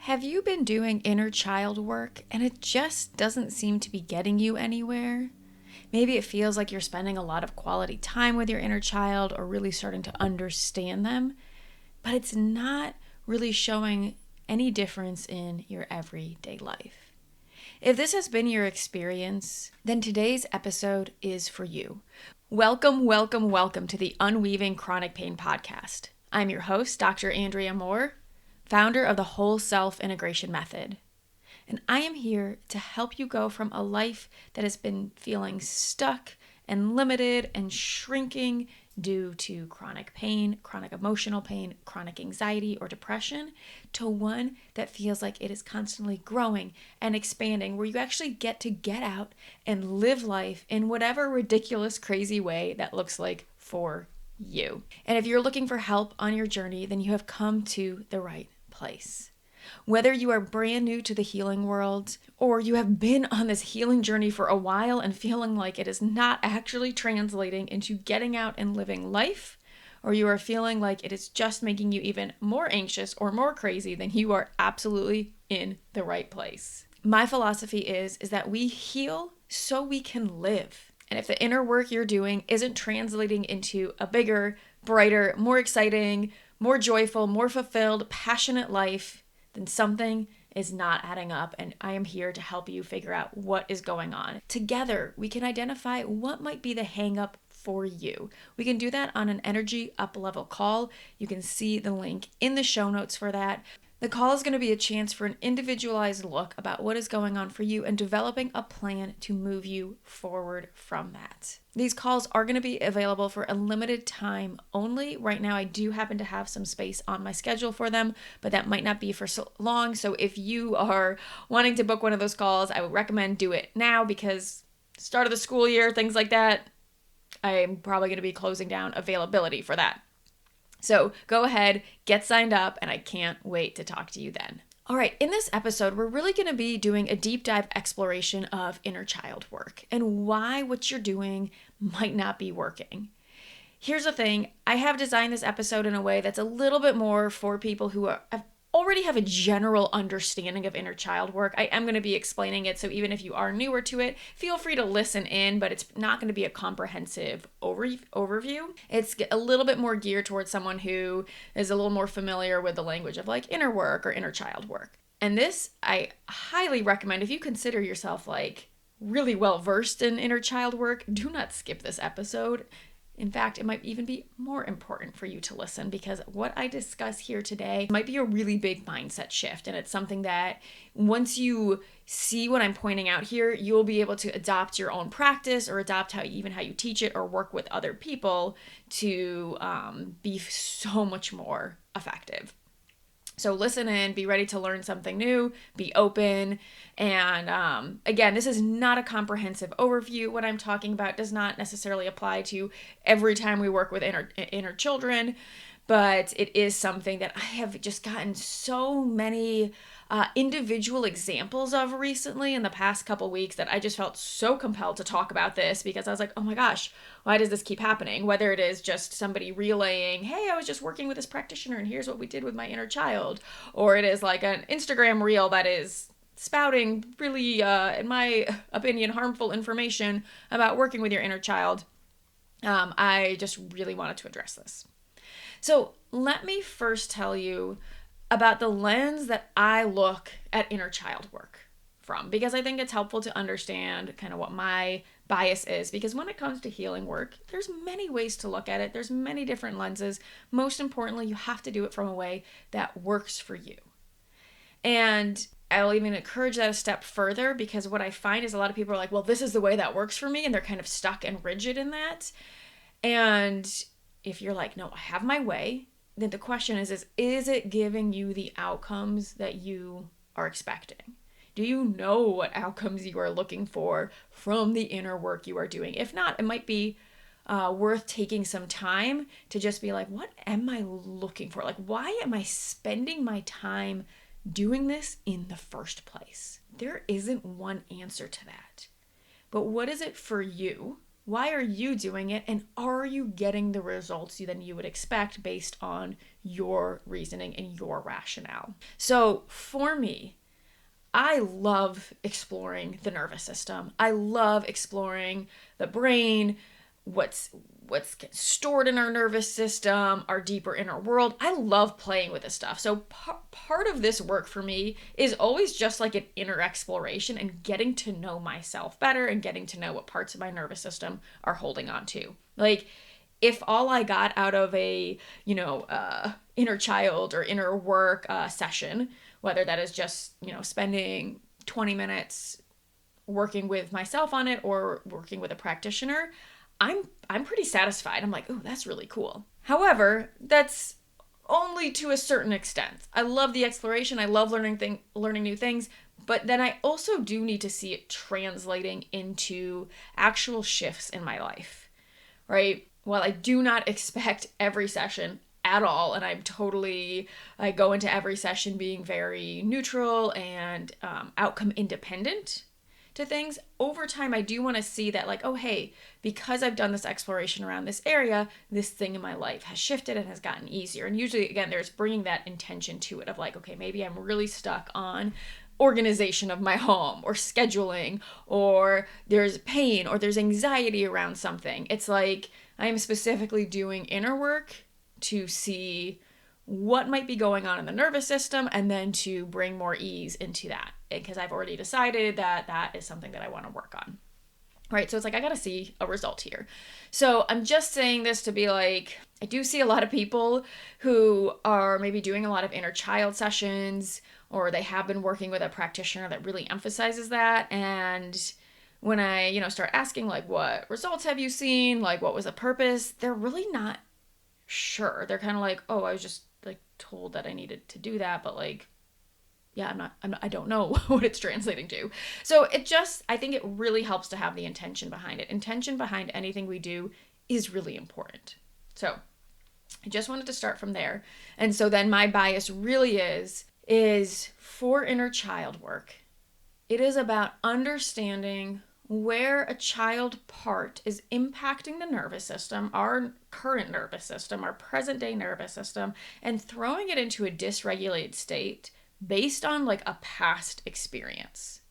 Have you been doing inner child work and it just doesn't seem to be getting you anywhere? Maybe it feels like you're spending a lot of quality time with your inner child or really starting to understand them, but it's not really showing any difference in your everyday life. If this has been your experience, then today's episode is for you. Welcome to the Unweaving Chronic Pain Podcast. I'm your host, Dr. Andrea Moore, founder of the Whole Self Integration Method. And I am here to help you go from a life that has been feeling stuck and limited and shrinking due to chronic pain, chronic emotional pain, chronic anxiety, or depression, to one that feels like it is constantly growing and expanding, where you actually get to get out and live life in whatever ridiculous, crazy way that looks like for you. And if you're looking for help on your journey, then you have come to the right place. Whether you are brand new to the healing world or you have been on this healing journey for a while and feeling like it is not actually translating into getting out and living life, or you are feeling like it is just making you even more anxious or more crazy, then you are absolutely in the right place. My philosophy is that we heal so we can live. And if the inner work you're doing isn't translating into a bigger, brighter, more exciting, more joyful, more fulfilled, passionate life, then something is not adding up, and I am here to help you figure out what is going on. Together, we can identify what might be the hang-up for you. We can do that on an energy up-level call. You can see the link in the show notes for that. The call is going to be a chance for an individualized look about what is going on for you and developing a plan to move you forward from that. These calls are going to be available for a limited time only. Right now, I do happen to have some space on my schedule for them, but that might not be for so long. So if you are wanting to book one of those calls, I would recommend do it now, because start of the school year, things like that, I'm probably going to be closing down availability for that. So go ahead, get signed up, and I can't wait to talk to you then. All right, in this episode, we're really going to be doing a deep dive exploration of inner child work and why what you're doing might not be working. Here's the thing, I have designed this episode in a way that's a little bit more for people who already have a general understanding of inner child work. I am going to be explaining it, so even if you are newer to it, feel free to listen in, but it's not going to be a comprehensive overview. It's a little bit more geared towards someone who is a little more familiar with the language of like inner work or inner child work. And this, I highly recommend if you consider yourself like really well versed in inner child work, do not skip this episode. In fact, it might even be more important for you to listen, because what I discuss here today might be a really big mindset shift. And it's something that once you see what I'm pointing out here, you'll be able to adopt your own practice or adopt how you teach it or work with other people to be so much more effective. So listen in, be ready to learn something new, be open. And again, this is not a comprehensive overview. What I'm talking about does not necessarily apply to every time we work with inner children, but it is something that I have just gotten so many individual examples of recently in the past couple weeks that I just felt so compelled to talk about this, because I was like, oh my gosh, why does this keep happening? Whether it is just somebody relaying, hey, I was just working with this practitioner and here's what we did with my inner child, or it is like an Instagram reel that is spouting really, in my opinion, harmful information about working with your inner child. I just really wanted to address this. So let me first tell you about the lens that I look at inner child work from, because I think it's helpful to understand kind of what my bias is, because when it comes to healing work, there's many ways to look at it. There's many different lenses. Most importantly, you have to do it from a way that works for you. And I'll even encourage that a step further, because what I find is a lot of people are like, well, this is the way that works for me, and they're kind of stuck and rigid in that. And if you're like, no, I have my way, then the question is it giving you the outcomes that you are expecting? Do you know what outcomes you are looking for from the inner work you are doing? If not, it might be worth taking some time to just be like, what am I looking for? Like, why am I spending my time doing this in the first place? There isn't one answer to that. But what is it for you? Why are you doing it? And are you getting the results that you would expect based on your reasoning and your rationale. So for me, I love exploring the nervous system. I love exploring the brain, what's stored in our nervous system, our deeper inner world. I love playing with this stuff. So part of this work for me is always just like an inner exploration and getting to know myself better and getting to know what parts of my nervous system are holding on to. Like, if all I got out of a, inner child or inner work session, whether that is just, spending 20 minutes working with myself on it or working with a practitioner, I'm pretty satisfied. I'm like, oh, that's really cool. However, that's only to a certain extent. I love the exploration. I love learning new things, but then I also do need to see it translating into actual shifts in my life, right? While I do not expect every session at all, and I go into every session being very neutral and outcome independent to things, over time I do want to see that, like, oh hey, because I've done this exploration around this area, this thing in my life has shifted and has gotten easier. And usually, again, there's bringing that intention to it of like, okay, maybe I'm really stuck on organization of my home or scheduling, or there's pain or there's anxiety around something. It's like I am specifically doing inner work to see what might be going on in the nervous system and then to bring more ease into that, because I've already decided that that is something that I want to work on. Right? So it's like, I got to see a result here. So I'm just saying this to be like, I do see a lot of people who are maybe doing a lot of inner child sessions, or they have been working with a practitioner that really emphasizes that. And when I, start asking like, what results have you seen? Like, what was the purpose? They're really not sure. They're kind of like, oh, I was just like told that I needed to do that, but like, yeah, I don't know what it's translating to. So I think it really helps to have the intention behind it. Intention behind anything we do is really important. So I just wanted to start from there. And so then my bias really is for inner child work. It is about understanding where a child part is impacting the nervous system, our current nervous system, our present day nervous system, and throwing it into a dysregulated state based on like a past experience,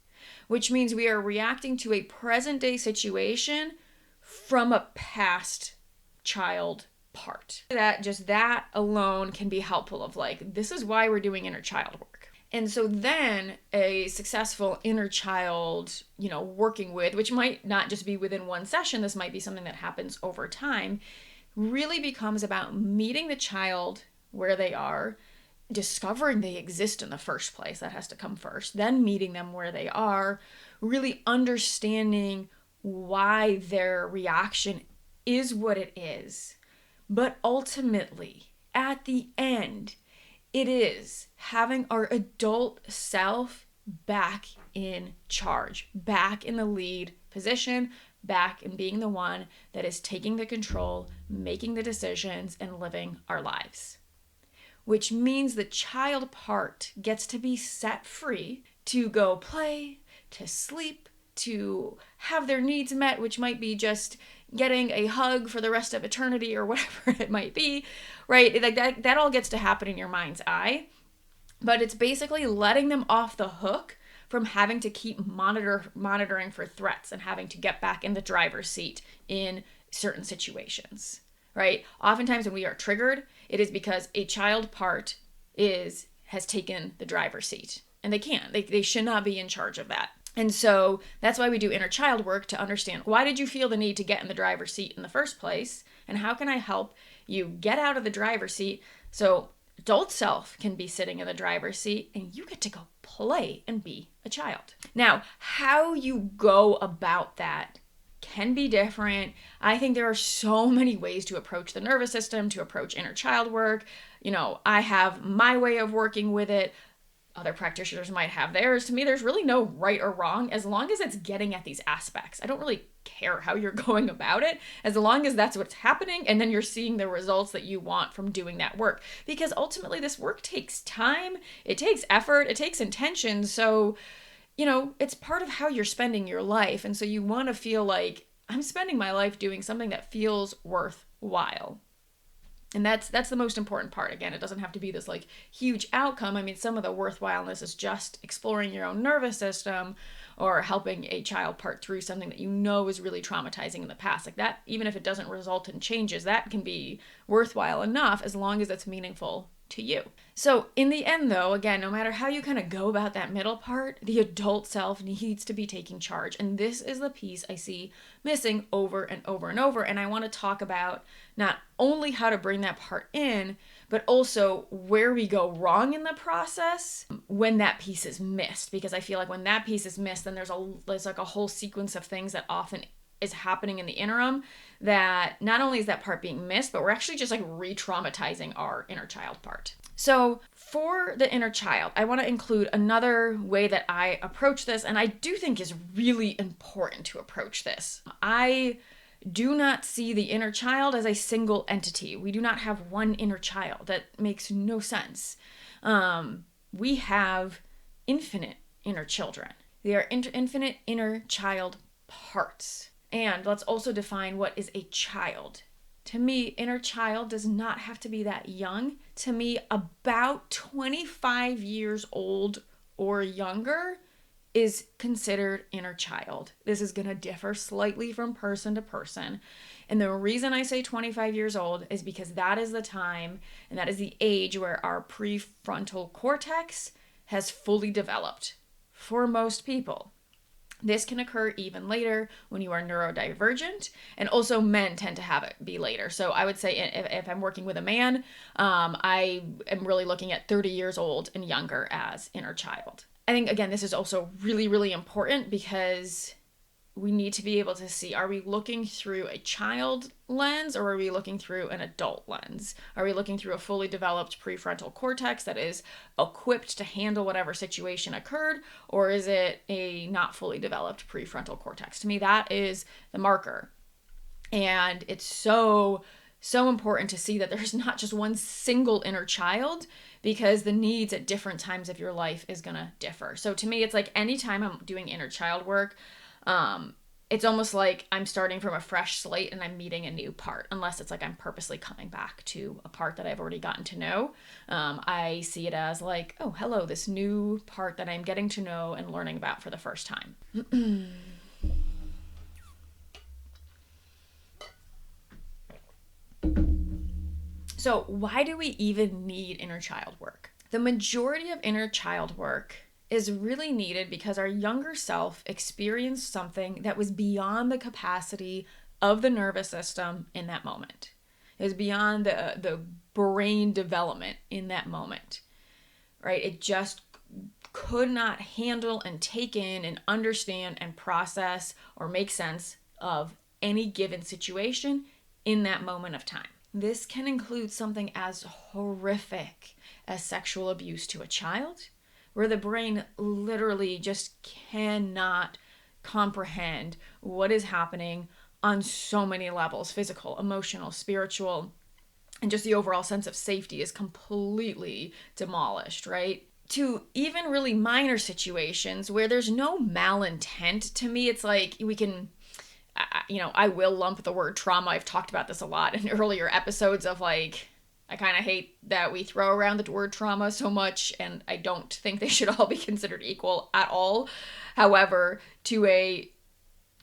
which means we are reacting to a present day situation from a past child part. That alone can be helpful of like, this is why we're doing inner child work. And so then a successful inner child, working with, which might not just be within one session, this might be something that happens over time, really becomes about meeting the child where they are, discovering they exist in the first place. That has to come first. Then meeting them where they are, really understanding why their reaction is what it is. But ultimately, at the end, it is having our adult self back in charge, back in the lead position, back in being the one that is taking the control, making the decisions, and living our lives. Which means the child part gets to be set free to go play, to sleep, to have their needs met, which might be just getting a hug for the rest of eternity or whatever it might be, right? Like that all gets to happen in your mind's eye, but it's basically letting them off the hook from having to keep monitoring for threats and having to get back in the driver's seat in certain situations, right? Oftentimes when we are triggered, it is because a child part has taken the driver's seat, and they should not be in charge of that. And so that's why we do inner child work, to understand, why did you feel the need to get in the driver's seat in the first place? And how can I help you get out of the driver's seat so adult self can be sitting in the driver's seat and you get to go play and be a child? Now, how you go about that can be different. I think there are so many ways to approach the nervous system, to approach inner child work. I have my way of working with it. Other practitioners might have theirs. To me, there's really no right or wrong, as long as it's getting at these aspects. I don't really care how you're going about it, as long as that's what's happening, and then you're seeing the results that you want from doing that work. Because ultimately, this work takes time, it takes effort, it takes intention. So, it's part of how you're spending your life. And so you want to feel like, I'm spending my life doing something that feels worthwhile. And that's the most important part. Again, it doesn't have to be this like huge outcome. I mean, some of the worthwhileness is just exploring your own nervous system or helping a child part through something that you know is really traumatizing in the past. Like that, even if it doesn't result in changes, that can be worthwhile enough as long as it's meaningful to you. So in the end though, again, no matter how you kind of go about that middle part, the adult self needs to be taking charge. And this is the piece I see missing over and over and over. And I want to talk about not only how to bring that part in, but also where we go wrong in the process when that piece is missed. Because I feel like when that piece is missed, then there's like a whole sequence of things that often is happening in the interim that not only is that part being missed, but we're actually just like re-traumatizing our inner child part. So for the inner child, I want to include another way that I approach this, and I do think is really important to approach this. I do not see the inner child as a single entity. We do not have one inner child. That makes no sense. We have infinite inner children. They are infinite inner child parts. And let's also define what is a child. To me, inner child does not have to be that young. To me, about 25 years old or younger is considered inner child. This is going to differ slightly from person to person. And the reason I say 25 years old is because that is the time and that is the age where our prefrontal cortex has fully developed for most people. This can occur even later when you are neurodivergent, and also men tend to have it be later. So I would say if I'm working with a man, I am really looking at 30 years old and younger as inner child. I think, again, this is also really, really important because we need to be able to see, are we looking through a child lens or are we looking through an adult lens? Are we looking through a fully developed prefrontal cortex that is equipped to handle whatever situation occurred, or is it a not fully developed prefrontal cortex? To me, that is the marker. And it's so important to see that there's not just one single inner child, because the needs at different times of your life is going to differ. So to me, it's like anytime I'm doing inner child work, it's almost like I'm starting from a fresh slate and I'm meeting a new part, unless it's like I'm purposely coming back to a part that I've already gotten to know. I see it as like, oh, hello, this new part that I'm getting to know and learning about for the first time. So why do we even need inner child work? The majority of inner child work is really needed because our younger self experienced something that was beyond the capacity of the nervous system in that moment. It was beyond the brain development in that moment, right? It just could not handle and take in and understand and process or make sense of any given situation in that moment of time. This can include something as horrific as sexual abuse to a child, where the brain literally just cannot comprehend what is happening on so many levels: physical, emotional, spiritual, and just the overall sense of safety is completely demolished, right? To even really minor situations where there's no malintent. To me, it's like we can, I will lump the word trauma. I've talked about this a lot in earlier episodes of like, I kind of hate that we throw around the word trauma so much, and I don't think they should all be considered equal at all. However, to a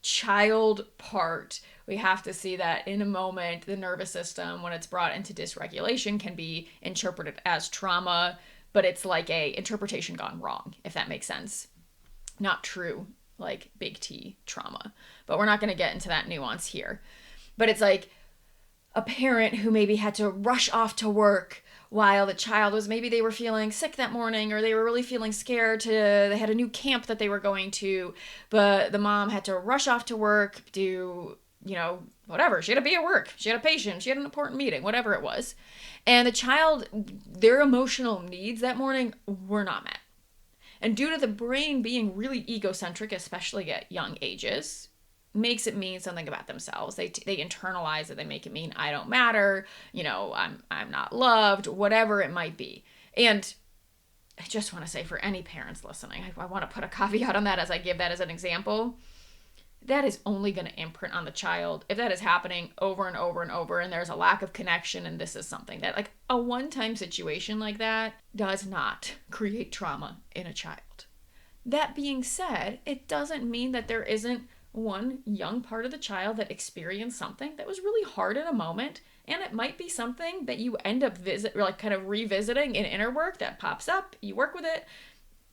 child part, we have to see that in a moment, the nervous system, when it's brought into dysregulation, can be interpreted as trauma, but it's like a interpretation gone wrong, if that makes sense. Not true, like big T trauma. But we're not going to get into that nuance here. But it's like a parent who maybe had to rush off to work while the child was, maybe they were feeling sick that morning, or they were really feeling scared they had a new camp that they were going to, but the mom had to rush off to work, do, whatever. She had to be at work. She had a patient. She had an important meeting, whatever it was. And the child, their emotional needs that morning were not met. And due to the brain being really egocentric, especially at young ages, makes it mean something about themselves. They internalize it. They make it mean I don't matter. I'm not loved. Whatever it might be. And I just want to say, for any parents listening, I want to put a caveat on that as I give that as an example. that is only going to imprint on the child if that is happening over and over and over, and there's a lack of connection, and this is something that, like, a one-time situation like that does not create trauma in a child. That being said, it doesn't mean that there isn't one young part of the child that experienced something that was really hard in a moment, and it might be something that you end up kind of revisiting in inner work that pops up, you work with it,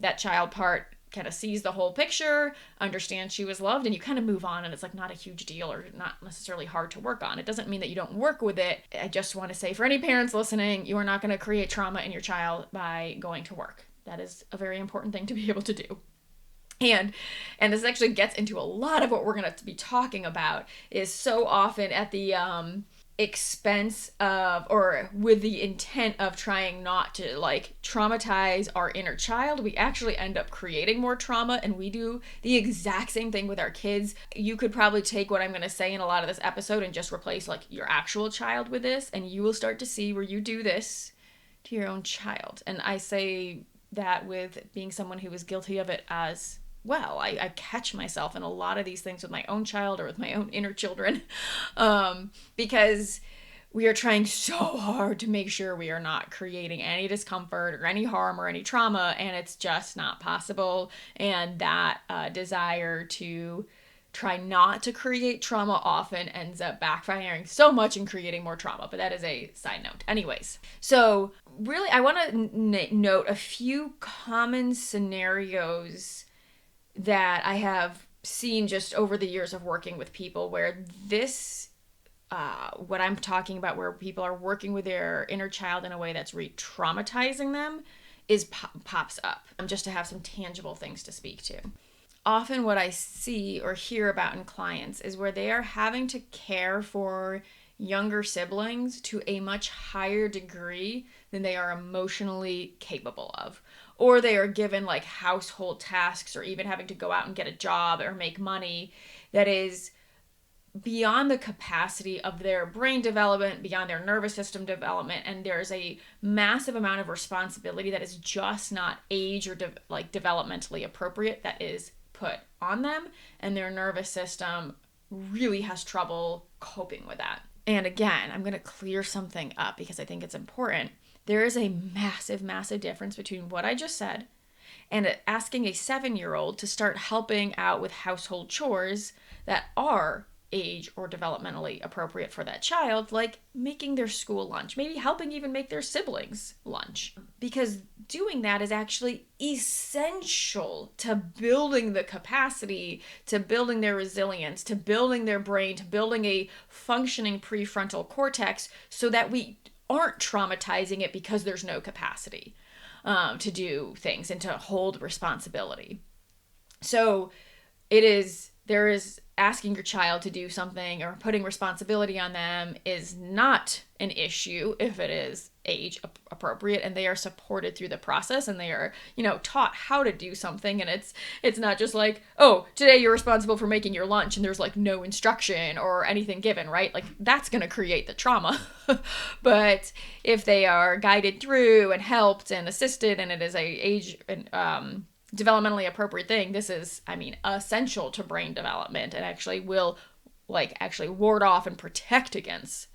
that child part kind of sees the whole picture, understands she was loved, and you kind of move on, and it's like not a huge deal or not necessarily hard to work on. It doesn't mean that you don't work with it. I just want to say, for any parents listening, you are not going to create trauma in your child by going to work. That is a very important thing to be able to do. And this actually gets into a lot of what we're going to be talking about, is so often at the expense of, or with the intent of trying not to like traumatize our inner child, we actually end up creating more trauma. And we do the exact same thing with our kids. You could probably take what I'm going to say in a lot of this episode and just replace like your actual child with this, and you will start to see where you do this to your own child. And I say that with being someone who is guilty of it as well. I catch myself in a lot of these things with my own child or with my own inner children, because we are trying so hard to make sure we are not creating any discomfort or any harm or any trauma, and it's just not possible. And that desire to try not to create trauma often ends up backfiring so much and creating more trauma. But that is a side note. Anyways, so really I want to note a few common scenarios that I have seen just over the years of working with people where this, what I'm talking about, where people are working with their inner child in a way that's re-traumatizing them, is pops up, just to have some tangible things to speak to. Often what I see or hear about in clients is where they are having to care for younger siblings to a much higher degree than they are emotionally capable of. Or they are given like household tasks, or even having to go out and get a job or make money that is beyond the capacity of their brain development, beyond their nervous system development, and there's a massive amount of responsibility that is just not age or developmentally appropriate that is put on them, and their nervous system really has trouble coping with that. And again, I'm going to clear something up because I think it's important. There is a massive, massive difference between what I just said and asking a 7-year-old to start helping out with household chores that are age or developmentally appropriate for that child, like making their school lunch, maybe helping even make their siblings lunch. Because doing that is actually essential to building the capacity, to building their resilience, to building their brain, to building a functioning prefrontal cortex, so that we aren't traumatizing it because there's no capacity to do things and to hold responsibility. So there is asking your child to do something or putting responsibility on them is not an issue if it is age appropriate and they are supported through the process and they are, taught how to do something. And it's not just like, oh, today you're responsible for making your lunch and there's like no instruction or anything given, right? Like that's going to create the trauma. But if they are guided through and helped and assisted, and it is a age and developmentally appropriate thing, this is, essential to brain development, and actually will ward off and protect against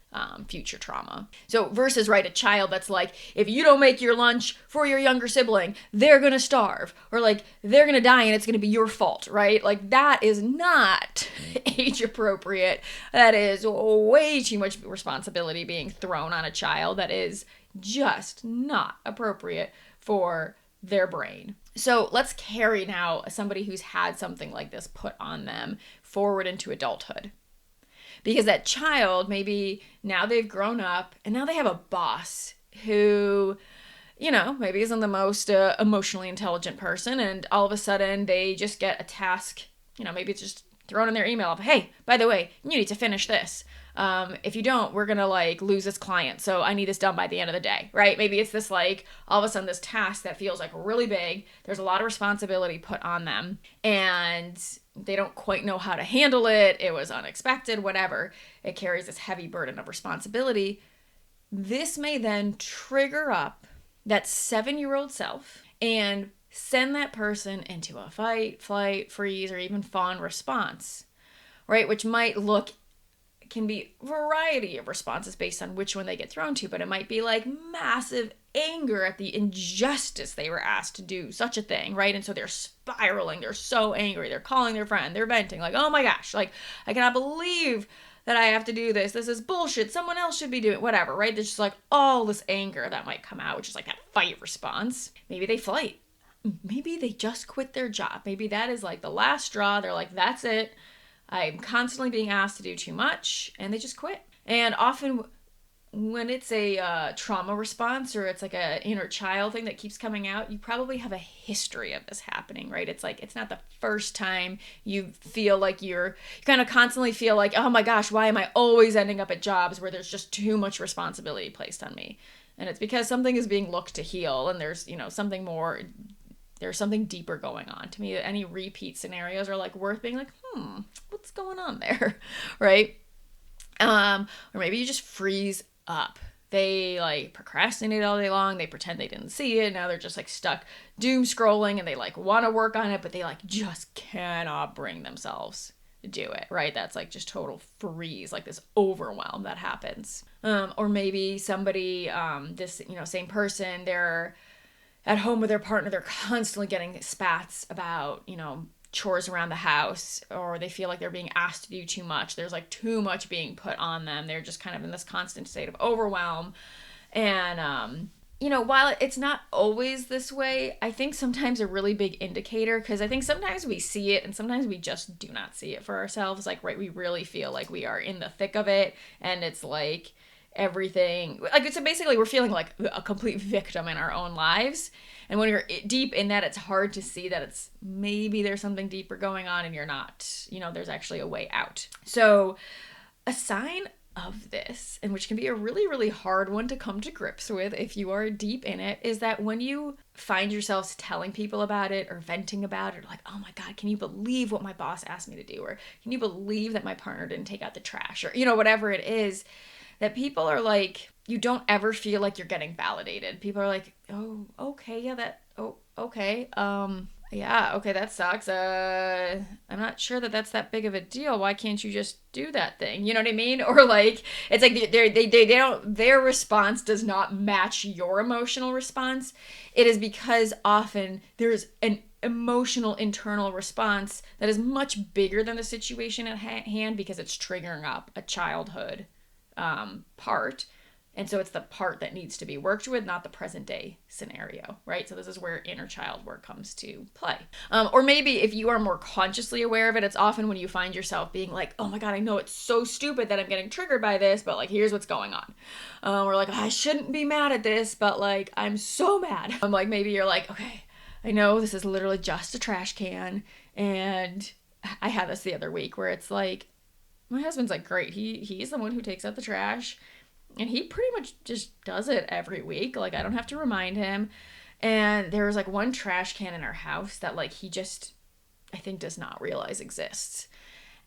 future trauma. So versus, right, a child that's like, if you don't make your lunch for your younger sibling, they're gonna starve, or like they're gonna die and it's gonna be your fault, right? Like that is not age appropriate. That is way too much responsibility being thrown on a child. That is just not appropriate for their brain. So let's carry now somebody who's had something like this put on them forward into adulthood. Because that child, maybe now they've grown up and now they have a boss who, maybe isn't the most emotionally intelligent person, and all of a sudden they just get a task, maybe it's just thrown in their email of, hey, by the way, you need to finish this. If you don't, we're going to lose this client. So I need this done by the end of the day, right? Maybe it's this all of a sudden this task that feels really big. There's a lot of responsibility put on them and they don't quite know how to handle it. It was unexpected, whatever. It carries this heavy burden of responsibility. This may then trigger up that 7-year-old self and send that person into a fight, flight, freeze, or even fawn response. right? Which might look, can be a variety of responses based on which one they get thrown to, but it might be like massive anger at the injustice they were asked to do such a thing, right? And so they're spiraling, they're so angry, they're calling their friend, they're venting, like, oh my gosh, like, I cannot believe that I have to do this. This is bullshit. Someone else should be doing whatever, right? There's just like all this anger that might come out, which is like that fight response. Maybe they flight. Maybe they just quit their job. Maybe that is like the last straw. They're like, that's it. I'm constantly being asked to do too much, and they just quit. And often when it's a trauma response or it's like a inner child thing that keeps coming out, you probably have a history of this happening, right? It's like, it's not the first time you feel like you kind of constantly feel like, oh my gosh, why am I always ending up at jobs where there's just too much responsibility placed on me? And it's because something is being looked to heal, and there's, something more, there's something deeper going on. To me, any repeat scenarios are like worth being like, what's going on there, right? Or maybe you just freeze up. They like procrastinate all day long. They pretend they didn't see it. Now they're just like stuck doom scrolling, and they like want to work on it, but they like just cannot bring themselves to do it, right? That's like just total freeze, like this overwhelm that happens. Or maybe somebody, this, same person, they're at home with their partner, they're constantly getting spats about, chores around the house, or they feel like they're being asked to do too much. There's like too much being put on them. They're just kind of in this constant state of overwhelm. And, while it's not always this way, I think sometimes a really big indicator, because I think sometimes we see it and sometimes we just do not see it for ourselves. Like, right, we really feel like we are in the thick of it, and it's like everything, like, so basically we're feeling like a complete victim in our own lives. And when you're deep in that, it's hard to see that it's maybe there's something deeper going on and you're not, there's actually a way out. So a sign of this, and which can be a really, really hard one to come to grips with if you are deep in it, is that when you find yourself telling people about it or venting about it, like, oh my God, can you believe what my boss asked me to do? Or can you believe that my partner didn't take out the trash? Or, whatever it is, that people are like, you don't ever feel like you're getting validated. People are like, oh, okay, yeah, okay, yeah, okay, that sucks. I'm not sure that that's that big of a deal. Why can't you just do that thing? You know what I mean? Or like, it's like they don't, their response does not match your emotional response. It is because often there's an emotional internal response that is much bigger than the situation at hand, because it's triggering up a childhood part. And so it's the part that needs to be worked with, not the present day scenario, right? So this is where inner child work comes to play. Or maybe if you are more consciously aware of it, it's often when you find yourself being like, oh my God, I know it's so stupid that I'm getting triggered by this, but like, here's what's going on. Or like, I shouldn't be mad at this, but like, I'm so mad. Like, maybe you're like, okay, I know this is literally just a trash can. And I had this the other week where it's like, my husband's like, great. He's the one who takes out the trash. And he pretty much just does it every week. Like, I don't have to remind him. And there was like one trash can in our house that like he just, I think, does not realize exists.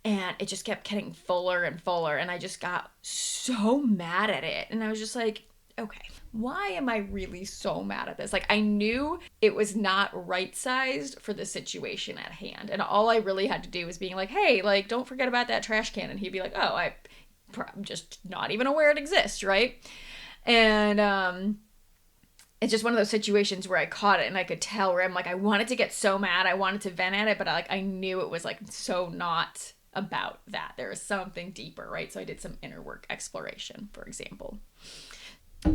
And it just kept getting fuller and fuller. And I just got so mad at it. And I was just like, okay, why am I really so mad at this? Like, I knew it was not right-sized for the situation at hand. And all I really had to do was being like, hey, like, don't forget about that trash can. And he'd be like, oh, I'm just not even aware it exists, right? And it's just one of those situations where I caught it and I could tell where I'm like, I wanted to get so mad, I wanted to vent at it, but I knew it was like so not about that. There was something deeper, right? So I did some inner work exploration, for example.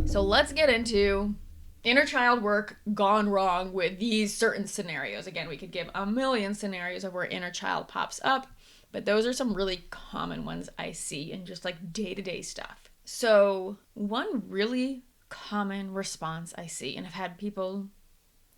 So let's get into inner child work gone wrong with these certain scenarios. Again, we could give a million scenarios of where inner child pops up, but those are some really common ones I see in just like day-to-day stuff. So one really common response I see, and I've had people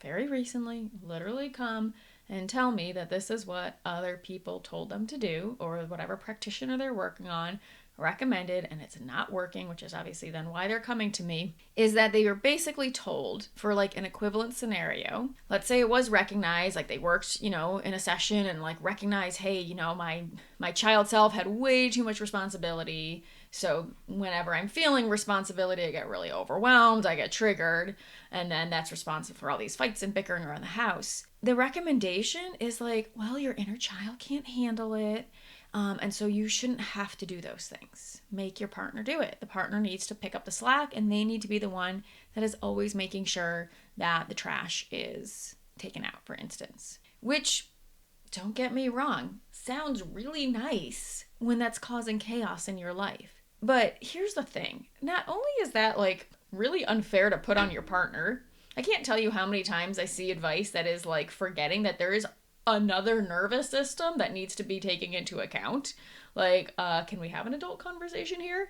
very recently literally come and tell me that this is what other people told them to do, or whatever practitioner they're working on recommended, and it's not working, which is obviously then why they're coming to me, is that they were basically told for like an equivalent scenario. Let's say it was recognized, like they worked, in a session and like recognized, hey, my child self had way too much responsibility. So whenever I'm feeling responsibility, I get really overwhelmed, I get triggered, and then that's responsible for all these fights and bickering around the house. The recommendation is like, well, your inner child can't handle it. And so you shouldn't have to do those things. Make your partner do it. The partner needs to pick up the slack, and they need to be the one that is always making sure that the trash is taken out, for instance. Which, don't get me wrong, sounds really nice when that's causing chaos in your life. But here's the thing. Not only is that like really unfair to put on your partner, I can't tell you how many times I see advice that is like forgetting that there is another nervous system that needs to be taken into account. Like, can we have an adult conversation here?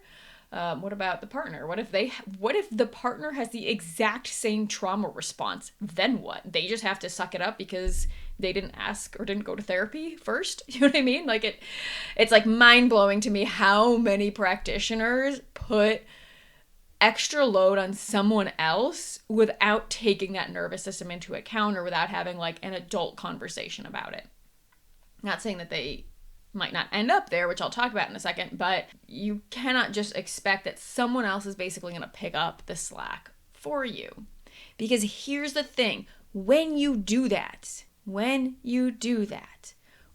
What about the partner? What if the partner has the exact same trauma response? Then what? They just have to suck it up because they didn't ask or didn't go to therapy first? You know what I mean? Like it's like mind-blowing to me how many practitioners put extra load on someone else without taking that nervous system into account or without having like an adult conversation about it. Not saying that they might not end up there, which I'll talk about in a second, but you cannot just expect that someone else is basically going to pick up the slack for you. Because here's the thing, when you do that,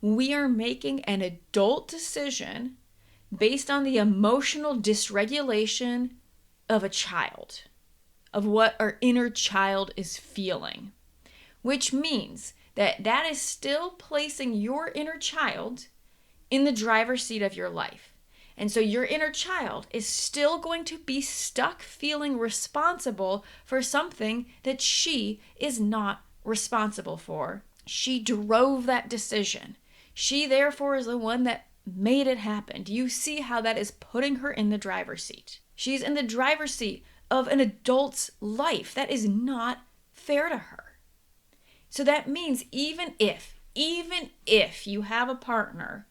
we are making an adult decision based on the emotional dysregulation of a child, of what our inner child is feeling, which means that is still placing your inner child in the driver's seat of your life. And so your inner child is still going to be stuck feeling responsible for something that she is not responsible for. She drove that decision. She therefore is the one that made it happen. Do you see how that is putting her in the driver's seat? She's in the driver's seat of an adult's life. That is not fair to her. So that means even if you have a partner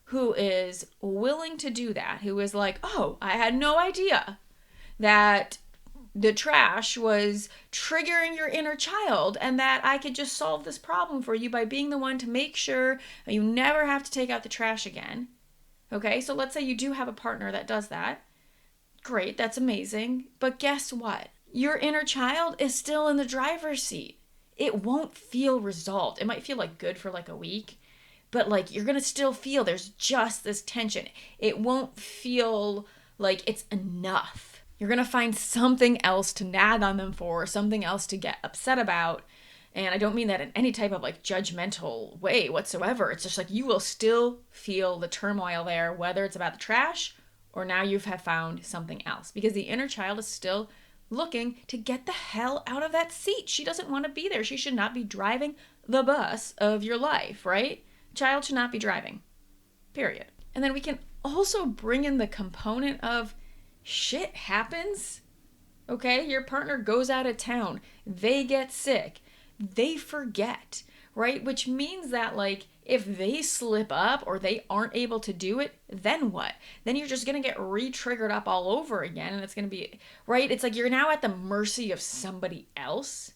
who is willing to do that, who is like, oh, I had no idea that the trash was triggering your inner child and that I could just solve this problem for you by being the one to make sure that you never have to take out the trash again. Okay, so let's say you do have a partner that does that. Great, that's amazing. But guess what? Your inner child is still in the driver's seat. It won't feel resolved. It might feel like good for like a week, but like you're going to still feel there's just this tension. It won't feel like it's enough. You're going to find something else to nag on them for, something else to get upset about. And I don't mean that in any type of like judgmental way whatsoever. It's just like you will still feel the turmoil there, whether it's about the trash or now you have found something else, because the inner child is still looking to get the hell out of that seat. She doesn't want to be there. She should not be driving the bus of your life, right? Child should not be driving, period. And then we can also bring in the component of shit happens, okay? Your partner goes out of town, they get sick, they forget, right? Which means that like if they slip up or they aren't able to do it, then what? Then you're just going to get re-triggered up all over again, and it's going to be, right? It's like you're now at the mercy of somebody else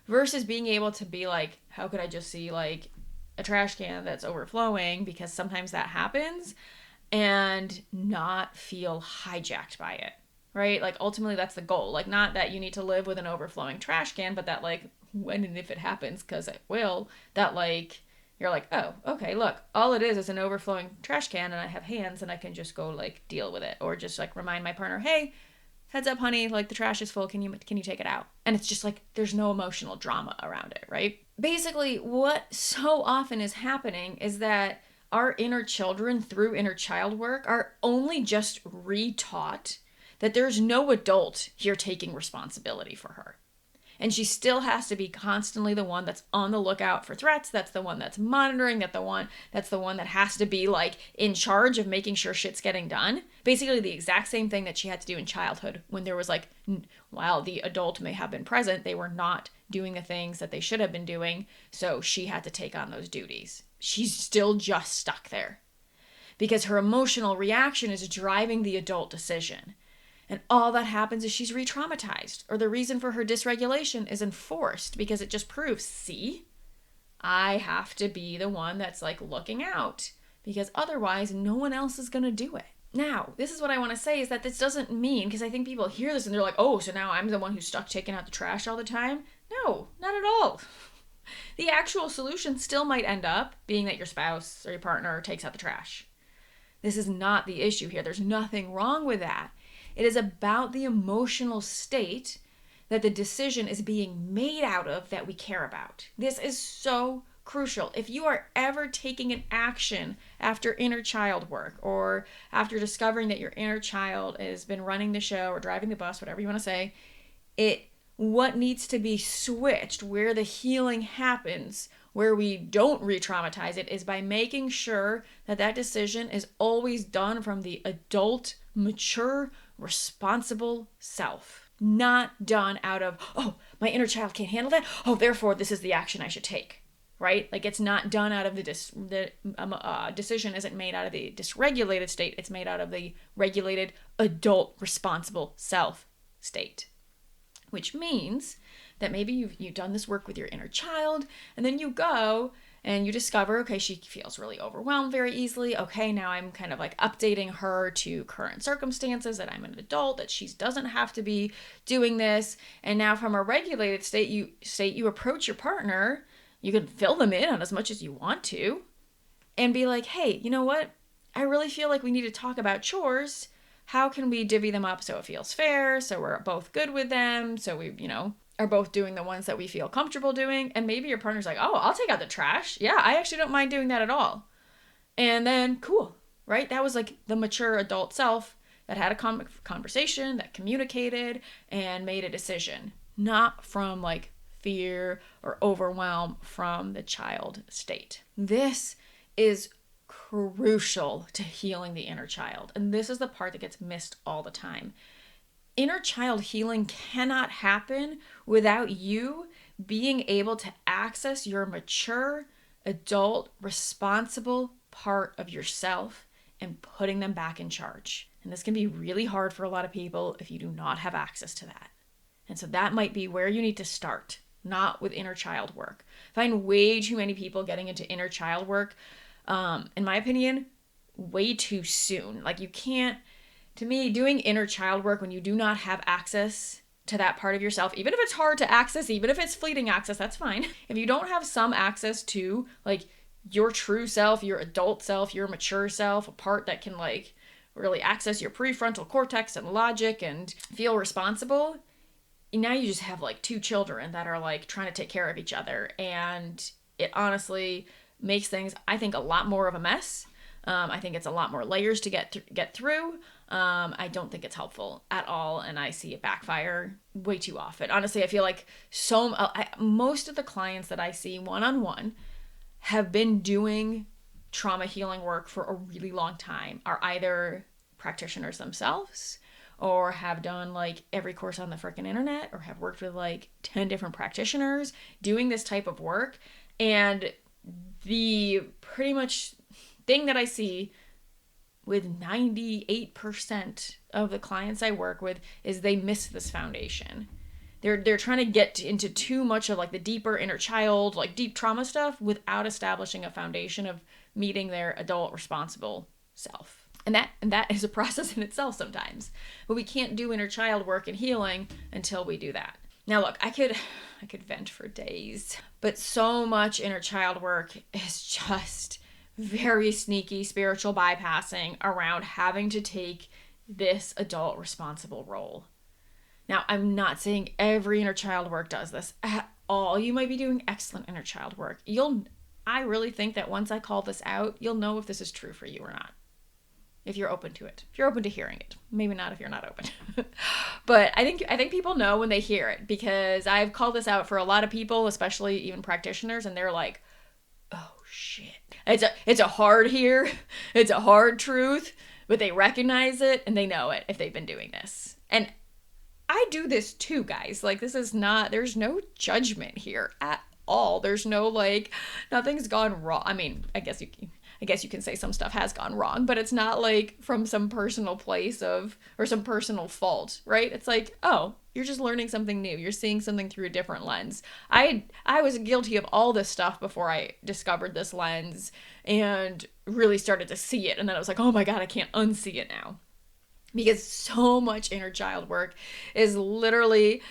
versus being able to be like, how could I just see like a trash can that's overflowing, because sometimes that happens, and not feel hijacked by it, right? Like ultimately that's the goal. Like not that you need to live with an overflowing trash can, but that like when and if it happens, because it will, that like you're like, oh, okay, look, all it is an overflowing trash can and I have hands and I can just go like deal with it. Or just like remind my partner, hey, heads up, honey, like the trash is full. Can you take it out? And it's just like, there's no emotional drama around it, right? Basically, what so often is happening is that our inner children through inner child work are only just retaught that there's no adult here taking responsibility for her. And she still has to be constantly the one that's on the lookout for threats. That's the one that's monitoring, that's the one that has to be like in charge of making sure shit's getting done. Basically the exact same thing that she had to do in childhood when there was like, while the adult may have been present, they were not doing the things that they should have been doing. So she had to take on those duties. She's still just stuck there because her emotional reaction is driving the adult decision. And all that happens is she's re-traumatized, or the reason for her dysregulation is enforced because it just proves, see, I have to be the one that's like looking out because otherwise no one else is going to do it. Now, this is what I want to say is that this doesn't mean, because I think people hear this and they're like, oh, so now I'm the one who's stuck taking out the trash all the time. No, not at all. The actual solution still might end up being that your spouse or your partner takes out the trash. This is not the issue here. There's nothing wrong with that. It is about the emotional state that the decision is being made out of that we care about. This is so crucial. If you are ever taking an action after inner child work, or after discovering that your inner child has been running the show or driving the bus, whatever you want to say, what needs to be switched, where the healing happens, where we don't re-traumatize it, is by making sure that that decision is always done from the adult, mature, responsible self. Not done out of, oh, my inner child can't handle that, oh, therefore this is the action I should take, right? Like, it's not done out of the decision isn't made out of the dysregulated state, it's made out of the regulated, adult, responsible self state. Which means that maybe you've done this work with your inner child, and then you go and you discover, okay, she feels really overwhelmed very easily. Okay, now I'm kind of like updating her to current circumstances, that I'm an adult, that she doesn't have to be doing this. And now from a regulated state, you approach your partner, you can fill them in on as much as you want to, and be like, hey, you know what? I really feel like we need to talk about chores. How can we divvy them up so it feels fair, so we're both good with them, so we, are both doing the ones that we feel comfortable doing? And maybe your partner's like, oh, I'll take out the trash. Yeah, I actually don't mind doing that at all. And then, cool, right? That was like the mature adult self that had a conversation, that communicated, and made a decision. Not from like fear or overwhelm from the child state. This is crucial to healing the inner child. And this is the part that gets missed all the time. Inner child healing cannot happen without you being able to access your mature, adult, responsible part of yourself and putting them back in charge. And this can be really hard for a lot of people if you do not have access to that. And so that might be where you need to start, not with inner child work. I find way too many people getting into inner child work, in my opinion, way too soon. Like, you can't, to me, doing inner child work when you do not have access to that part of yourself, even if it's hard to access, even if it's fleeting access, that's fine. If you don't have some access to like your true self, your adult self, your mature self, a part that can like really access your prefrontal cortex and logic and feel responsible, now you just have like two children that are like trying to take care of each other. And it honestly makes things, I think, a lot more of a mess. I think it's a lot more layers to get through. I don't think it's helpful at all, and I see it backfire way too often. Honestly, I feel like most of the clients that I see one-on-one have been doing trauma healing work for a really long time, are either practitioners themselves, or have done like every course on the freaking internet, or have worked with like 10 different practitioners doing this type of work. And the pretty much thing that I see with 98% of the clients I work with is they miss this foundation. They're trying to get into too much of like the deeper inner child, like deep trauma stuff, without establishing a foundation of meeting their adult responsible self. And that is a process in itself sometimes. But we can't do inner child work and healing until we do that. Now look, I could vent for days, but so much inner child work is just very sneaky spiritual bypassing around having to take this adult responsible role. Now, I'm not saying every inner child work does this at all. You might be doing excellent inner child work. I really think that once I call this out, you'll know if this is true for you or not. If you're open to it. If you're open to hearing it. Maybe not if you're not open. But I think people know when they hear it, because I've called this out for a lot of people, especially even practitioners, and they're like, oh shit. It's a hard here. It's a hard truth, but they recognize it and they know it if they've been doing this. And I do this too, guys. Like, there's no judgment here at all. There's no like, nothing's gone wrong. I mean, I guess you can say some stuff has gone wrong, but it's not like from some personal place or some personal fault, right? It's like, oh, you're just learning something new. You're seeing something through a different lens. I was guilty of all this stuff before I discovered this lens and really started to see it. And then I was like, oh my God, I can't unsee it now. Because so much inner child work is literally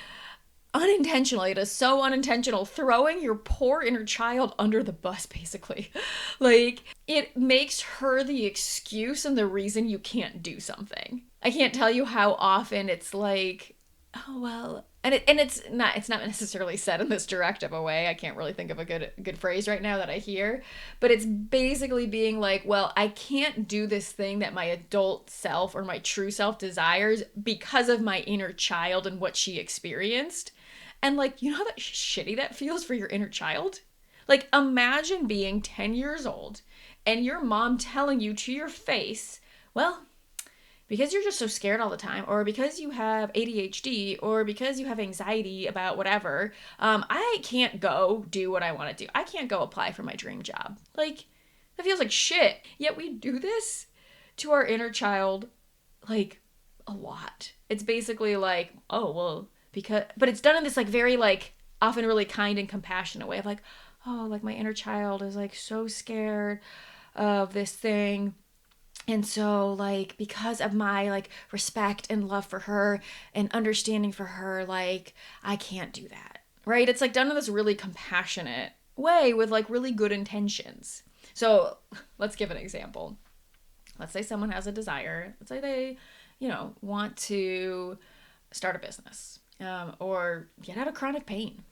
unintentionally, it is so unintentional, throwing your poor inner child under the bus, basically. Like, it makes her the excuse and the reason you can't do something. I can't tell you how often it's like, oh well, and it's not necessarily said in this direct of a way. I can't really think of a good phrase right now that I hear, but it's basically being like, well, I can't do this thing that my adult self or my true self desires because of my inner child and what she experienced. And like, you know how that shitty that feels for your inner child? Like, imagine being 10 years old and your mom telling you to your face, well, because you're just so scared all the time, or because you have ADHD, or because you have anxiety about whatever, I can't go do what I want to do. I can't go apply for my dream job. Like, that feels like shit. Yet we do this to our inner child, like, a lot. It's basically like, oh, well, but it's done in this, like, very, like, often really kind and compassionate way of like, oh, like, my inner child is, like, so scared of this thing. And so, like, because of my, like, respect and love for her and understanding for her, like, I can't do that, right? It's, like, done in this really compassionate way with, like, really good intentions. So let's give an example. Let's say someone has a desire. Let's say they, want to start a business or get out of chronic pain,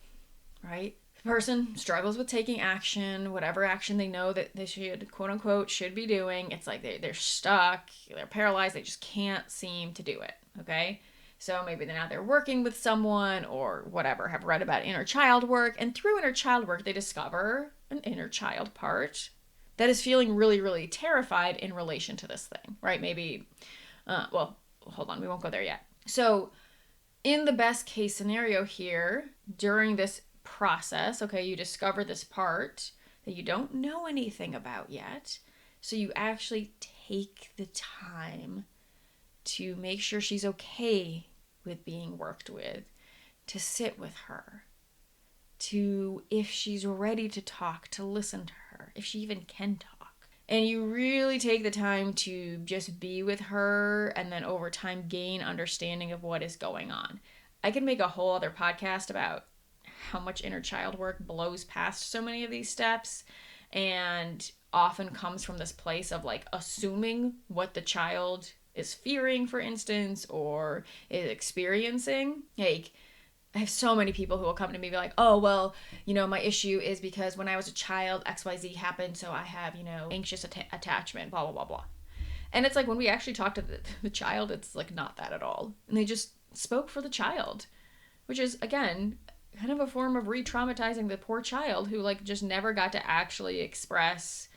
right? Person struggles with taking action, whatever action they know that they should, quote unquote, should be doing. It's like they're stuck, they're paralyzed, they just can't seem to do it, okay? So maybe they're working with someone or whatever, have read about inner child work, and through inner child work, they discover an inner child part that is feeling really, really terrified in relation to this thing, right? Maybe, well, hold on, we won't go there yet. So in the best case scenario here, during this process, okay, you discover this part that you don't know anything about yet. So you actually take the time to make sure she's okay with being worked with, to sit with her, to, if she's ready to talk, to listen to her, if she even can talk. And you really take the time to just be with her and then over time gain understanding of what is going on. I could make a whole other podcast about how much inner child work blows past so many of these steps and often comes from this place of like assuming what the child is fearing, for instance, or is experiencing. Like, I have so many people who will come to me and be like, oh, well, my issue is because when I was a child, XYZ happened, so I have, anxious attachment, blah, blah, blah, blah. And it's like when we actually talk to the child, it's like not that at all. And they just spoke for the child, which is, again, kind of a form of re-traumatizing the poor child who like just never got to actually express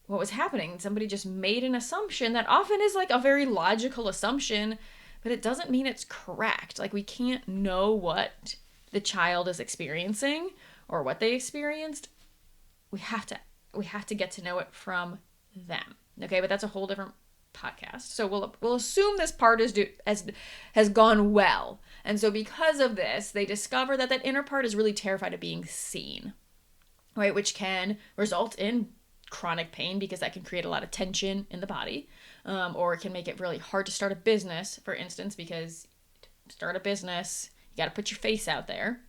what was happening. Somebody just made an assumption that often is like a very logical assumption, but it doesn't mean it's correct. Like, we can't know what the child is experiencing or what they experienced. We have to get to know it from them. Okay, but that's a whole different podcast. So we'll assume this part has gone well. And so because of this, they discover that inner part is really terrified of being seen, right? Which can result in chronic pain because that can create a lot of tension in the body, or it can make it really hard to start a business, for instance, because to start a business, you got to put your face out there.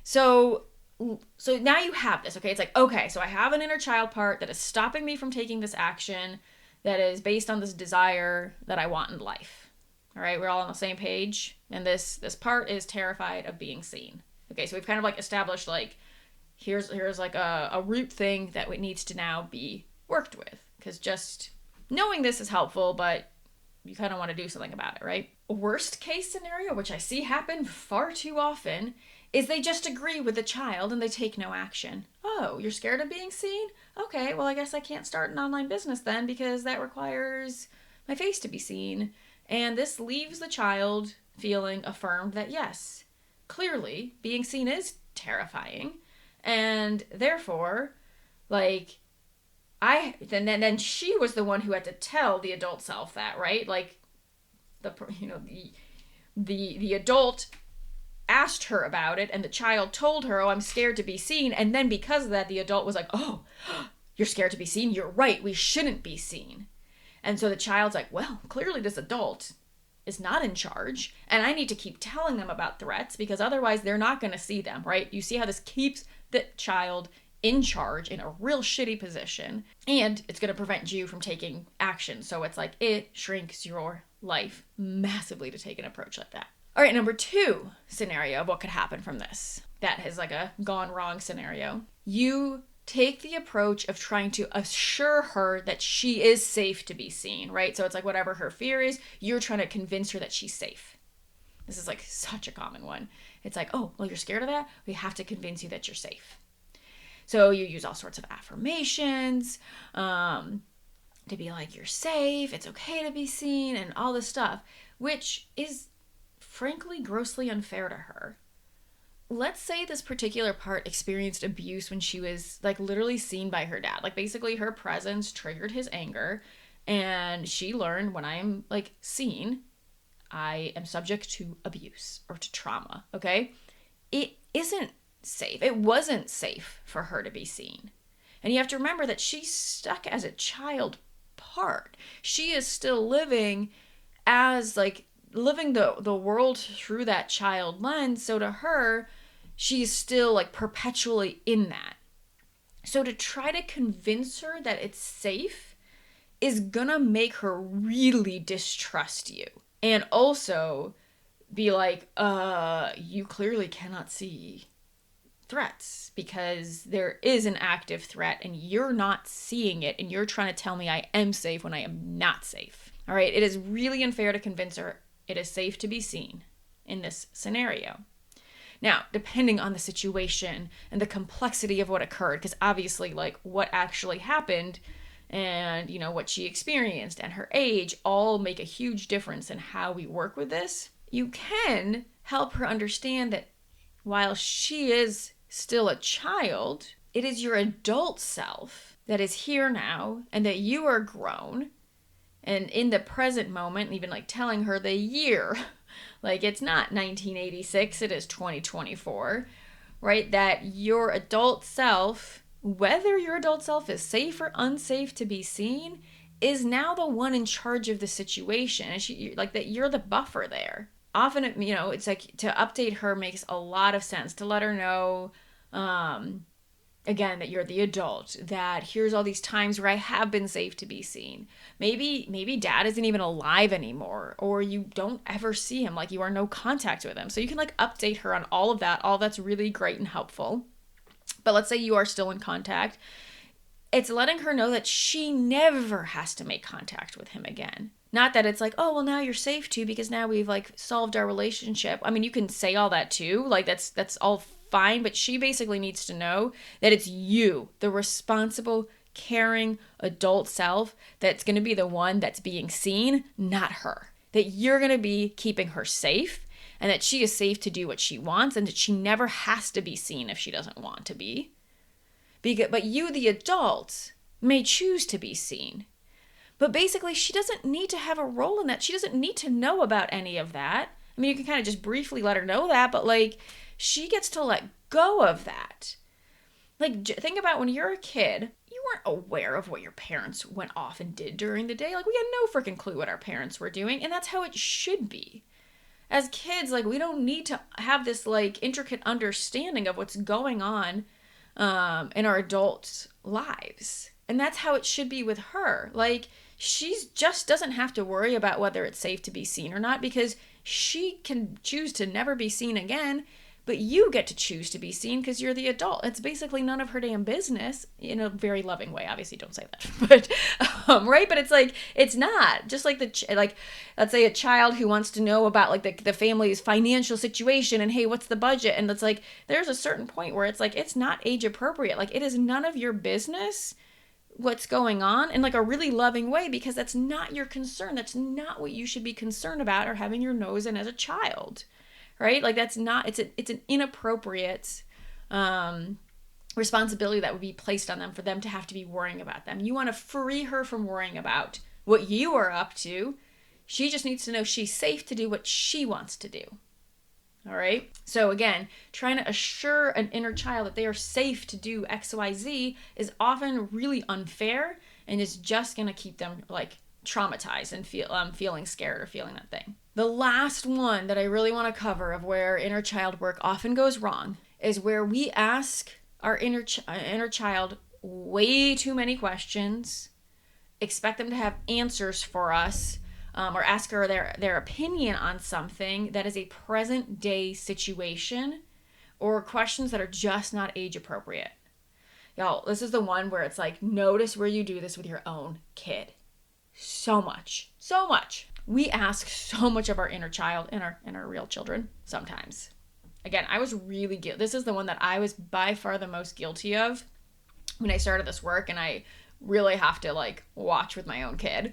So now you have this, okay? It's like, okay, so I have an inner child part that is stopping me from taking this action that is based on this desire that I want in life. All right, we're all on the same page. And this part is terrified of being seen. Okay, so we've kind of like established like, here's like a root thing that needs to now be worked with. Because just knowing this is helpful, but you kind of want to do something about it, right? Worst case scenario, which I see happen far too often, is they just agree with the child and they take no action. Oh, you're scared of being seen? Okay, well, I guess I can't start an online business then because that requires my face to be seen. And this leaves the child feeling affirmed that yes, clearly being seen is terrifying. And therefore, like, then she was the one who had to tell the adult self that, right? Like, the adult asked her about it and the child told her, oh, I'm scared to be seen. And then because of that, the adult was like, oh, you're scared to be seen? You're right. We shouldn't be seen. And so the child's like, well, clearly this adult is not in charge, and I need to keep telling them about threats because otherwise they're not going to see them, right? You see how this keeps the child in charge in a real shitty position, and it's going to prevent you from taking action. So it's like it shrinks your life massively to take an approach like that. All right, number 2 scenario of what could happen from this. That is like a gone wrong scenario. You take the approach of trying to assure her that she is safe to be seen, right? So it's like whatever her fear is, you're trying to convince her that she's safe. This is like such a common one. It's like, oh, well, you're scared of that? We have to convince you that you're safe. So you use all sorts of affirmations to be like, you're safe, it's okay to be seen, and all this stuff, which is frankly grossly unfair to her. Let's say this particular part experienced abuse when she was like literally seen by her dad. Like basically her presence triggered his anger, and she learned when I'm like seen, I am subject to abuse or to trauma, okay? It isn't safe. It wasn't safe for her to be seen. And you have to remember that she's stuck as a child part. She is still living as like living the world through that child lens. So to her, she's still like perpetually in that. So to try to convince her that it's safe is gonna make her really distrust you. And also be like, you clearly cannot see threats because there is an active threat and you're not seeing it, and you're trying to tell me I am safe when I am not safe. All right, it is really unfair to convince her it is safe to be seen in this scenario. Now, depending on the situation and the complexity of what occurred, because obviously like what actually happened and what she experienced and her age all make a huge difference in how we work with this. You can help her understand that while she is still a child, it is your adult self that is here now and that you are grown and in the present moment, even like telling her the year, like it's not 1986, it is 2024, right? That your adult self, whether your adult self is safe or unsafe to be seen, is now the one in charge of the situation. And she, like that, you're the buffer there. Often, it's like to update her makes a lot of sense, to let her know, again, that you're the adult, that here's all these times where I have been safe to be seen. Maybe dad isn't even alive anymore, or you don't ever see him, like you are no contact with him. So you can like update her on all of that. All that's really great and helpful. But let's say you are still in contact. It's letting her know that she never has to make contact with him again. Not that it's like, oh, well, now you're safe to because now we've like solved our relationship. I mean, you can say all that too. Like that's all fine. But she basically needs to know that it's you, the responsible, caring adult self, that's going to be the one that's being seen, not her. That you're going to be keeping her safe, and that she is safe to do what she wants, and that she never has to be seen if she doesn't want to be. But you, the adult, may choose to be seen. But basically, she doesn't need to have a role in that. She doesn't need to know about any of that. I mean, you can kind of just briefly let her know that, but like, she gets to let go of that. Like, think about when you're a kid, you weren't aware of what your parents went off and did during the day. Like, we had no freaking clue what our parents were doing, and that's how it should be. As kids, like, we don't need to have this, like, intricate understanding of what's going on in our adult lives. And that's how it should be with her. Like, she just doesn't have to worry about whether it's safe to be seen or not, because she can choose to never be seen again, but you get to choose to be seen because you're the adult. It's basically none of her damn business, in a very loving way. Obviously, don't say that, but right? But it's like, it's not just like like, let's say a child who wants to know about like the family's financial situation and hey, what's the budget? And it's like, there's a certain point where it's like, it's not age appropriate. Like, it is none of your business what's going on, in like a really loving way, because that's not your concern. That's not what you should be concerned about or having your nose in as a child, right? Like, that's not, it's an inappropriate responsibility that would be placed on them for them to have to be worrying about them. You want to free her from worrying about what you are up to. She just needs to know she's safe to do what she wants to do. All right. So again, trying to assure an inner child that they are safe to do X, Y, Z is often really unfair and is just going to keep them like traumatized and feeling scared or feeling that thing. The last one that I really want to cover of where inner child work often goes wrong is where we ask our inner child way too many questions, expect them to have answers for us, or ask her their opinion on something that is a present day situation, or questions that are just not age appropriate. Y'all, this is the one where it's like, notice where you do this with your own kid. So much. We ask so much of our inner child and our real children sometimes. Again, I was really guilty. This is the one that I was by far the most guilty of when I started this work, and I really have to like watch with my own kid.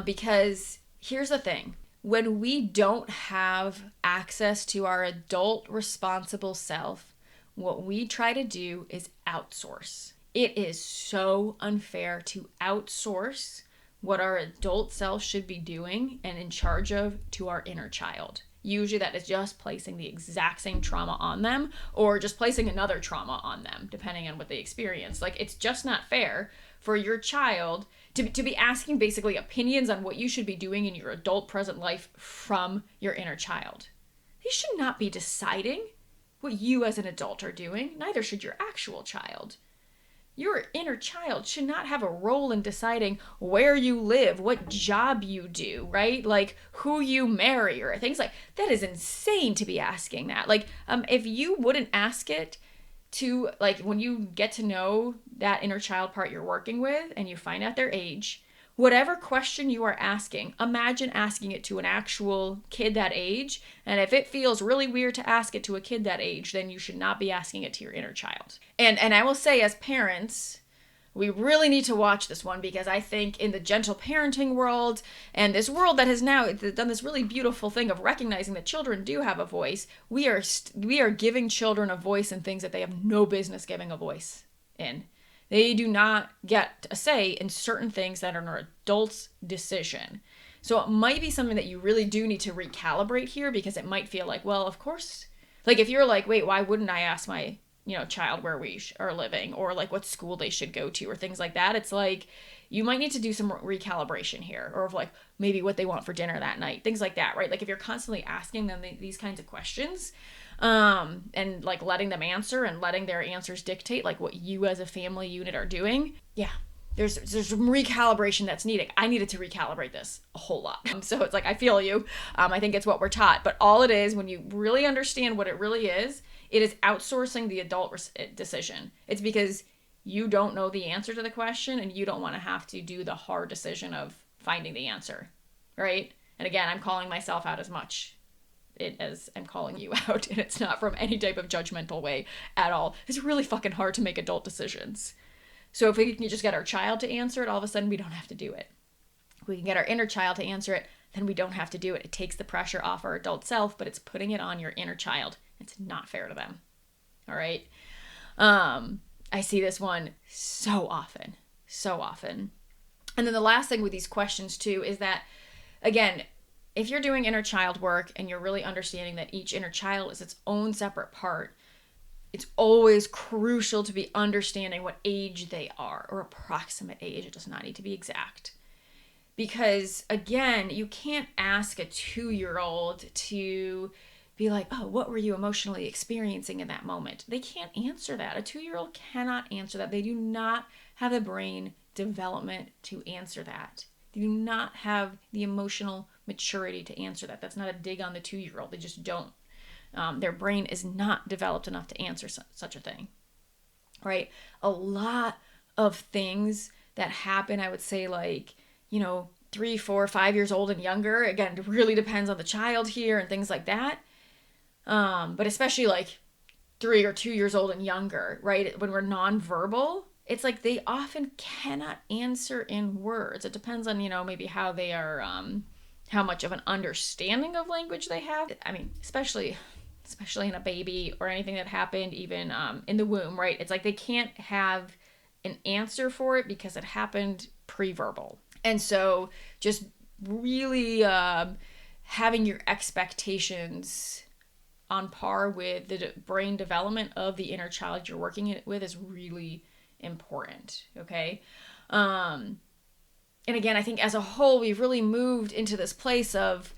Because here's the thing. When we don't have access to our adult responsible self, what we try to do is outsource. It is so unfair to outsource what our adult self should be doing and in charge of to our inner child. Usually that is just placing the exact same trauma on them, or just placing another trauma on them, depending on what they experience. Like, it's just not fair for your child to be asking basically opinions on what you should be doing in your adult present life from your inner child. They should not be deciding what you as an adult are doing. Neither should your actual child. Your inner child should not have a role in deciding where you live, what job you do, right? Like who you marry or things like that. Is insane to be asking that. Like, if you wouldn't ask it to, like, when you get to know that inner child part you're working with and you find out their age, whatever question you are asking, imagine asking it to an actual kid that age. And if it feels really weird to ask it to a kid that age, then you should not be asking it to your inner child. And I will say, as parents, we really need to watch this one, because I think in the gentle parenting world and this world that has now done this really beautiful thing of recognizing that children do have a voice, we are giving children a voice in things that they have no business giving a voice in. They do not get a say in certain things that are an adult's decision. So it might be something that you really do need to recalibrate here, because it might feel like, well, of course, like if you're like, wait, why wouldn't I ask my, child where we are living, or like what school they should go to, or things like that? It's like, you might need to do some recalibration here, or of like maybe what they want for dinner that night, things like that, right? Like if you're constantly asking them these kinds of questions, and like letting them answer and letting their answers dictate like what you as a family unit are doing, yeah, there's some recalibration that's needed. I needed to recalibrate this a whole lot. So it's like, I feel you. I think it's what we're taught, but all it is, when you really understand what it really is, it is outsourcing the adult decision. It's because you don't know the answer to the question, and you don't want to have to do the hard decision of finding the answer, right? And again, I'm calling myself out as much as I'm calling you out, and it's not from any type of judgmental way at all. It's really fucking hard to make adult decisions. So if we can just get our child to answer it, all of a sudden we don't have to do it. If we can get our inner child to answer it, then we don't have to do it. It takes the pressure off our adult self, but it's putting it on your inner child. It's not fair to them. All right. I see this one so often. And then the last thing with these questions too is that, again, if you're doing inner child work and you're really understanding that each inner child is its own separate part, it's always crucial to be understanding what age they are, or approximate age. It does not need to be exact. Because again, you can't ask a 2-year-old to be like, oh, what were you emotionally experiencing in that moment? They can't answer that. A 2-year-old cannot answer that. They do not have the brain development to answer that. They do not have the emotional maturity to answer that. That's not a dig on the 2-year-old. They just don't. Their brain is not developed enough to answer such a thing, right? A lot of things that happen, I would say, like, 3, 4, 5 years old and younger. Again, it really depends on the child here and things like that. But especially like 3 or 2 years old and younger, right? When we're nonverbal, it's like they often cannot answer in words. It depends on, maybe how they are, how much of an understanding of language they have. I mean, especially in a baby or anything that happened even in the womb, right? It's like they can't have an answer for it because it happened pre-verbal. And so just really having your expectations on par with the brain development of the inner child you're working with is really important, okay? And again, I think as a whole, we've really moved into this place of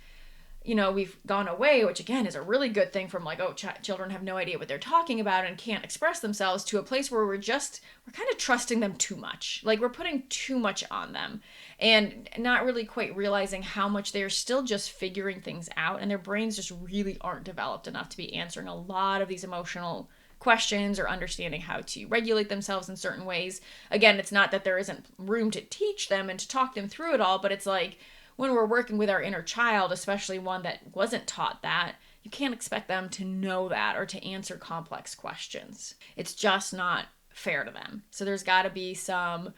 we've gone away, which again is a really good thing, from like, oh, children have no idea what they're talking about and can't express themselves, to a place where we're kind of trusting them too much. Like, we're putting too much on them and not really quite realizing how much they're still just figuring things out, and their brains just really aren't developed enough to be answering a lot of these emotional questions or understanding how to regulate themselves in certain ways. Again, it's not that there isn't room to teach them and to talk them through it all, but it's like, when we're working with our inner child, especially one that wasn't taught that, you can't expect them to know that or to answer complex questions. It's just not fair to them. So there's got to be some,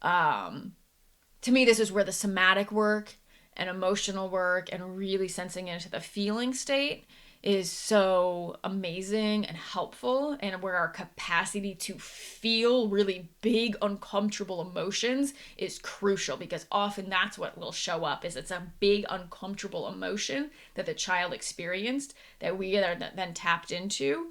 to me, this is where the somatic work and emotional work and really sensing into the feeling state is so amazing and helpful, and where our capacity to feel really big, uncomfortable emotions is crucial, because often that's what will show up, is it's a big, uncomfortable emotion that the child experienced that we are then tapped into,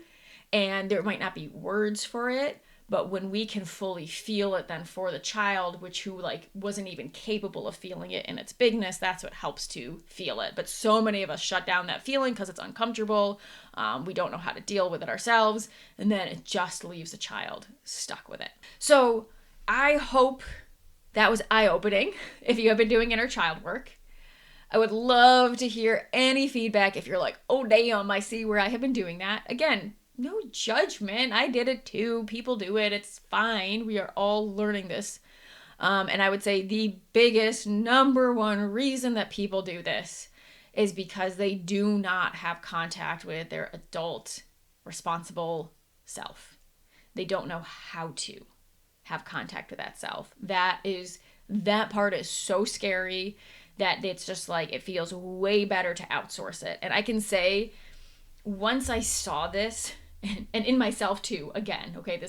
and there might not be words for it, but when we can fully feel it then for the child, who like wasn't even capable of feeling it in its bigness, that's what helps to feel it. But so many of us shut down that feeling because it's uncomfortable. We don't know how to deal with it ourselves. And then it just leaves the child stuck with it. So I hope that was eye-opening if you have been doing inner child work. I would love to hear any feedback if you're like, oh, damn, I see where I have been doing that. Again, no judgment. I did it too. People do it. It's fine. We are all learning this. And I would say the biggest number one reason that people do this is because they do not have contact with their adult, responsible self. They don't know how to have contact with that self. That part is so scary that it's just like, it feels way better to outsource it. And I can say, once I saw this, and in myself too, again, okay,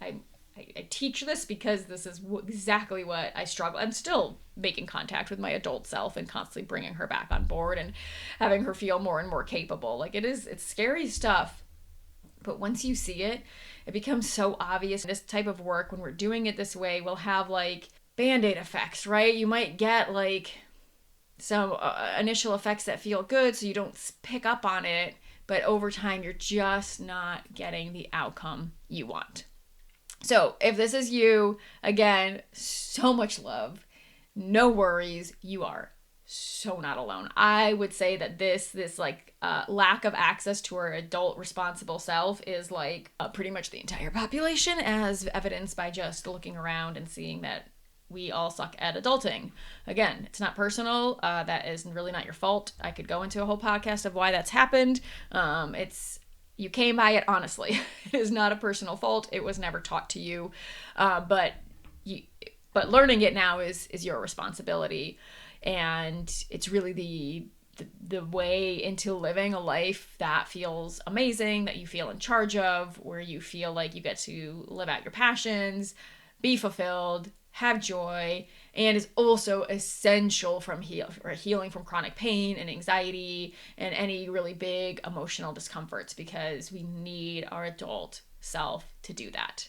I teach this because this is exactly what I struggle. I'm still making contact with my adult self and constantly bringing her back on board and having her feel more and more capable. Like, it's scary stuff. But once you see it, it becomes so obvious. This type of work, when we're doing it this way, will have like Band-Aid effects, right? You might get like some initial effects that feel good, so you don't pick up on it. But over time, you're just not getting the outcome you want. So if this is you, again, so much love, no worries, you are so not alone. I would say that this like lack of access to our adult responsible self is like pretty much the entire population, as evidenced by just looking around and seeing that we all suck at adulting. Again, it's not personal. That is really not your fault. I could go into a whole podcast of why that's happened. You came by it honestly. It is not a personal fault. It was never taught to you. But learning it now is your responsibility. And it's really the way into living a life that feels amazing, that you feel in charge of, where you feel like you get to live out your passions, be fulfilled, have joy, and is also essential for healing from chronic pain and anxiety and any really big emotional discomforts, because we need our adult self to do that.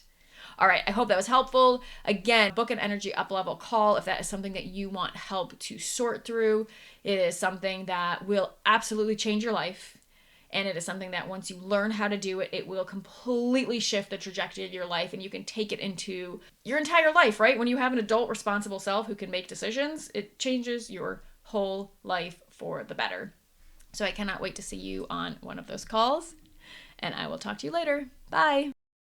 All right, I hope that was helpful. Again, book an energy up level call if that is something that you want help to sort through. It is something that will absolutely change your life. And it is something that once you learn how to do it, it will completely shift the trajectory of your life, and you can take it into your entire life, right? When you have an adult responsible self who can make decisions, it changes your whole life for the better. So I cannot wait to see you on one of those calls, and I will talk to you later. Bye.